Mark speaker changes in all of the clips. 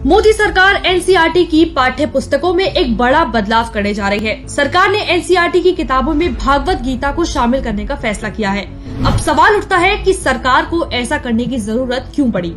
Speaker 1: मोदी सरकार एनसीईआरटी की पाठ्य पुस्तकों में एक बड़ा बदलाव करने जा रही है। सरकार ने एनसीईआरटी की किताबों में भागवत गीता को शामिल करने का फैसला किया है। अब सवाल उठता है कि सरकार को ऐसा करने की जरूरत क्यों पड़ी?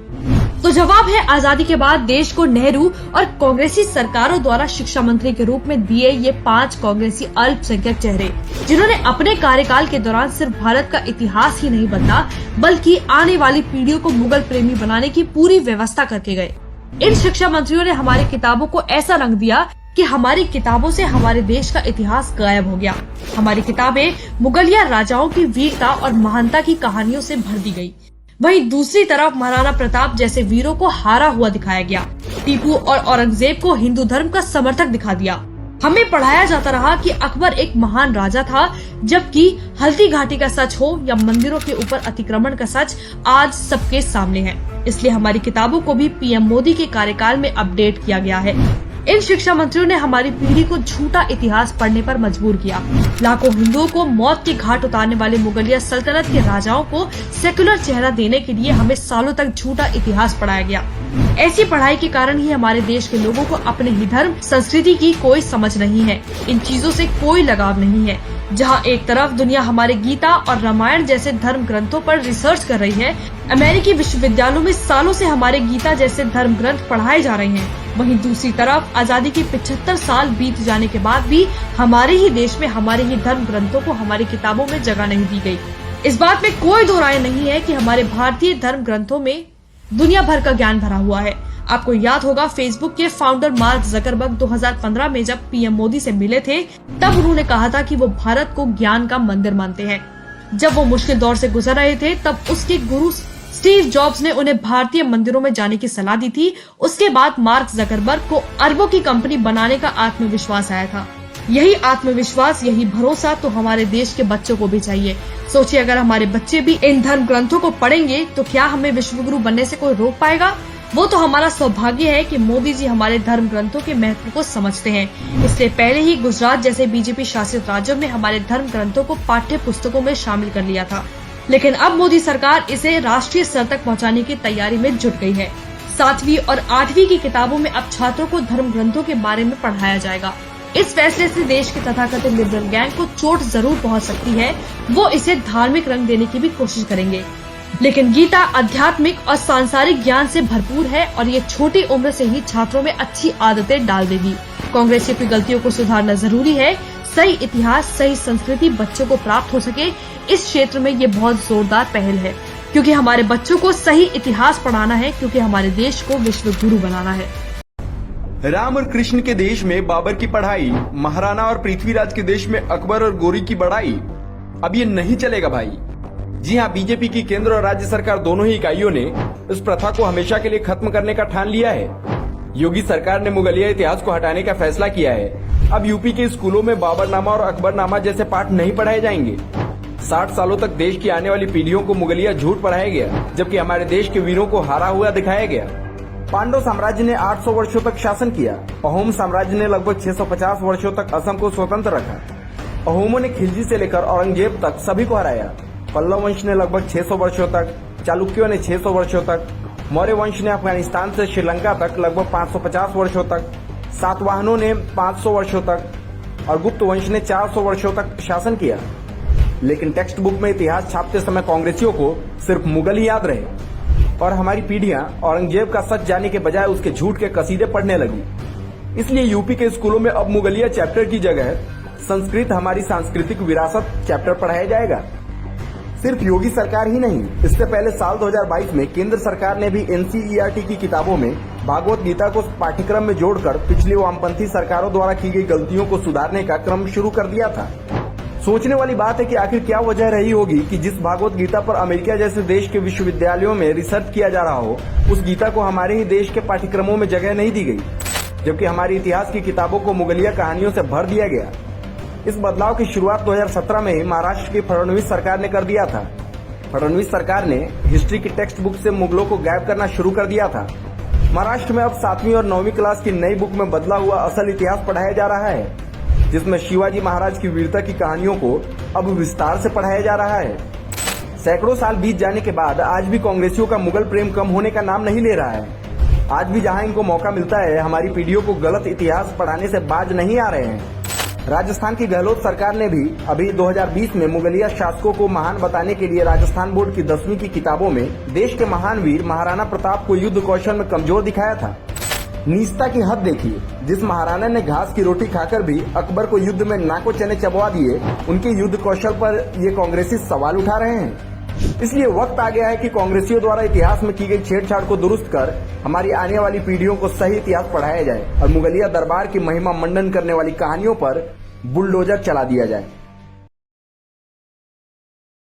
Speaker 1: तो जवाब है, आजादी के बाद देश को नेहरू और कांग्रेसी सरकारों द्वारा शिक्षा मंत्री के रूप में दिए ये 5 कांग्रेसी अल्पसंख्यक चेहरे, जिन्होंने अपने कार्यकाल के दौरान सिर्फ भारत का इतिहास ही नहीं बदला, बल्कि आने वाली पीढ़ियों को मुगल प्रेमी बनाने की पूरी व्यवस्था करके गए। इन शिक्षा मंत्रियों ने हमारी किताबों को ऐसा रंग दिया कि हमारी किताबों से हमारे देश का इतिहास गायब हो गया। हमारी किताबें मुगलिया राजाओं की वीरता और महानता की कहानियों से भर दी गई। वहीं दूसरी तरफ महाराणा प्रताप जैसे वीरों को हारा हुआ दिखाया गया। टीपू और औरंगजेब को हिंदू धर्म का समर्थक दिखा दिया। हमें पढ़ाया जाता रहा कि अकबर एक महान राजा था, जबकि हल्दी घाटी का सच हो या मंदिरों के ऊपर अतिक्रमण का सच आज सबके सामने है। इसलिए हमारी किताबों को भी पीएम मोदी के कार्यकाल में अपडेट किया गया है। इन शिक्षा मंत्रियों ने हमारी पीढ़ी को झूठा इतिहास पढ़ने पर मजबूर किया। लाखों हिंदुओं को मौत के घाट उतारने वाले मुगलिया सल्तनत के राजाओं को सेक्युलर चेहरा देने के लिए हमें सालों तक झूठा इतिहास पढ़ाया गया। ऐसी पढ़ाई के कारण ही हमारे देश के लोगों को अपने ही धर्म संस्कृति की कोई समझ नहीं है। इन चीजों से कोई लगाव नहीं है। जहाँ एक तरफ दुनिया हमारे गीता और रामायण जैसे धर्म ग्रंथों पर रिसर्च कर रही है, अमेरिकी विश्वविद्यालयों में सालों से हमारे गीता जैसे धर्म ग्रंथ पढ़ाए जा रहे हैं, वहीं दूसरी तरफ आजादी के 75 साल बीत जाने के बाद भी हमारे ही देश में हमारे ही धर्म ग्रंथों को हमारी किताबों में जगह नहीं दी गई। इस बात में कोई दो राय नहीं है कि हमारे भारतीय धर्म ग्रंथों में दुनिया भर का ज्ञान भरा हुआ है। आपको याद होगा, फेसबुक के फाउंडर मार्क जकरबर्ग 2015 में जब पीएम मोदी से मिले थे, तब उन्होंने कहा था कि वो भारत को ज्ञान का मंदिर मानते हैं। जब वो मुश्किल दौर से गुजर रहे थे, तब उसके गुरु स्टीव जॉब्स ने उन्हें भारतीय मंदिरों में जाने की सलाह दी थी। उसके बाद मार्क जकरबर्ग को अरबों की कंपनी बनाने का आत्मविश्वास आया था। यही आत्मविश्वास, यही भरोसा तो हमारे देश के बच्चों को भी चाहिए। सोचिए, अगर हमारे बच्चे भी इन धर्म ग्रंथों को पढ़ेंगे तो क्या हमें विश्वगुरु बनने से कोई रोक पाएगा? वो तो हमारा सौभाग्य है कि मोदी जी हमारे धर्म ग्रंथों के महत्व को समझते हैं। इसलिए पहले ही गुजरात जैसे बीजेपी शासित राज्यों में हमारे धर्म ग्रंथों को पाठ्य पुस्तकों में शामिल कर लिया था, लेकिन अब मोदी सरकार इसे राष्ट्रीय स्तर तक पहुंचाने की तैयारी में जुट गई है। 7वीं और 8वीं की किताबों में अब छात्रों को धर्म ग्रंथों के बारे में पढ़ाया जाएगा। इस फैसले से देश के तथाकथित लिबरल गैंग को चोट जरूर पहुंच सकती है। वो इसे धार्मिक रंग देने की भी कोशिश करेंगे, लेकिन गीता आध्यात्मिक और सांसारिक ज्ञान से भरपूर है और ये छोटी उम्र से ही छात्रों में अच्छी आदतें डाल देगी। कांग्रेसियों की गलतियों को सुधारना जरूरी है। सही इतिहास, सही संस्कृति बच्चों को प्राप्त हो सके, इस क्षेत्र में ये बहुत जोरदार पहल है, क्योंकि हमारे बच्चों को सही इतिहास पढ़ाना है, क्योंकि हमारे देश को विश्व गुरु बनाना है।
Speaker 2: राम और कृष्ण के देश में बाबर की पढ़ाई, महाराणा और पृथ्वीराज के देश में अकबर और गोरी की बढ़ाई। अब ये नहीं चलेगा भाई। जी हाँ, बीजेपी की केंद्र और राज्य सरकार दोनों ही इकाइयों ने इस प्रथा को हमेशा के लिए खत्म करने का ठान लिया है। योगी सरकार ने मुगलिया इतिहास को हटाने का फैसला किया है। अब यूपी के स्कूलों में बाबरनामा और अकबरनामा जैसे पाठ नहीं पढ़ाए जाएंगे। 60 सालों तक देश की आने वाली पीढ़ियों को मुगलिया झूठ पढ़ाया गया, जबकि हमारे देश के वीरों को हारा हुआ दिखाया गया। पांडव साम्राज्य ने 800 वर्षों तक शासन किया। अहोम साम्राज्य ने लगभग 650 वर्षों तक असम को स्वतंत्र रखा। अहोमों ने खिलजी से लेकर औरंगजेब तक सभी को हराया। पल्लव वंश ने लगभग 600 वर्षों तक, चालुक्यों ने 600 वर्षों तक, मौर्य वंश ने अफगानिस्तान से श्रीलंका तक लगभग 550 वर्षों तक, सातवाहनों ने 500 वर्षों तक और गुप्त वंश ने 400 वर्षों तक शासन किया। लेकिन टेक्स्ट बुक में इतिहास छापते समय कांग्रेसियों को सिर्फ मुगल ही याद रहे और हमारी पीढ़ियां औरंगजेब का सच जानने के बजाय उसके झूठ के कसीदे पढ़ने लगी। इसलिए यूपी के स्कूलों में अब मुगलिया चैप्टर की जगह संस्कृत हमारी सांस्कृतिक विरासत चैप्टर पढ़ाया जाएगा। सिर्फ योगी सरकार ही नहीं, इससे पहले साल 2022 में केंद्र सरकार ने भी एनसीईआरटी की किताबों में भागवत गीता को पाठ्यक्रम में जोड़कर पिछली वामपंथी सरकारों द्वारा की गई गलतियों को सुधारने का क्रम शुरू कर दिया था। सोचने वाली बात है कि आखिर क्या वजह रही होगी कि जिस भागवत गीता पर अमेरिका जैसे देश के विश्वविद्यालयों में रिसर्च किया जा रहा हो, उस गीता को हमारे ही देश के पाठ्यक्रमों में जगह नहीं दी गई, जबकि हमारी इतिहास की किताबों को मुगलिया कहानियों से भर दिया गया। इस बदलाव की शुरुआत 2017 में ही महाराष्ट्र की फडणवीस सरकार ने कर दिया था। फडणवीस सरकार ने हिस्ट्री की टेक्स्ट बुक से मुगलों को गायब करना शुरू कर दिया था। महाराष्ट्र में अब 7वीं और 9वीं क्लास की नई बुक में बदला हुआ असल इतिहास पढ़ाया जा रहा है, जिसमें शिवाजी महाराज की वीरता की कहानियों को अब विस्तार से पढ़ाया जा रहा है। सैकड़ों साल बीत जाने के बाद आज भी कांग्रेसियों का मुगल प्रेम कम होने का नाम नहीं ले रहा है। आज भी जहां इनको मौका मिलता है हमारी पीढ़ियों को गलत इतिहास पढ़ाने से बाज नहीं आ रहे हैं। राजस्थान की गहलोत सरकार ने भी अभी 2020 में मुगलिया शासकों को महान बताने के लिए राजस्थान बोर्ड की 10वीं की किताबों में देश के महान वीर महाराणा प्रताप को युद्ध कौशल में कमजोर दिखाया था। नीचता की हद देखिए, जिस महाराणा ने घास की रोटी खाकर भी अकबर को युद्ध में नाको चने चबवा दिए, उनके युद्ध कौशल पर ये कांग्रेसी सवाल उठा रहे हैं। इसलिए वक्त आ गया है कि कांग्रेसियों द्वारा इतिहास में की गई छेड़छाड़ को दुरुस्त कर हमारी आने वाली पीढ़ियों को सही इतिहास पढ़ाया जाए और मुगलिया दरबार की महिमा मंडन करने वाली कहानियों पर बुलडोजर चला दिया जाए।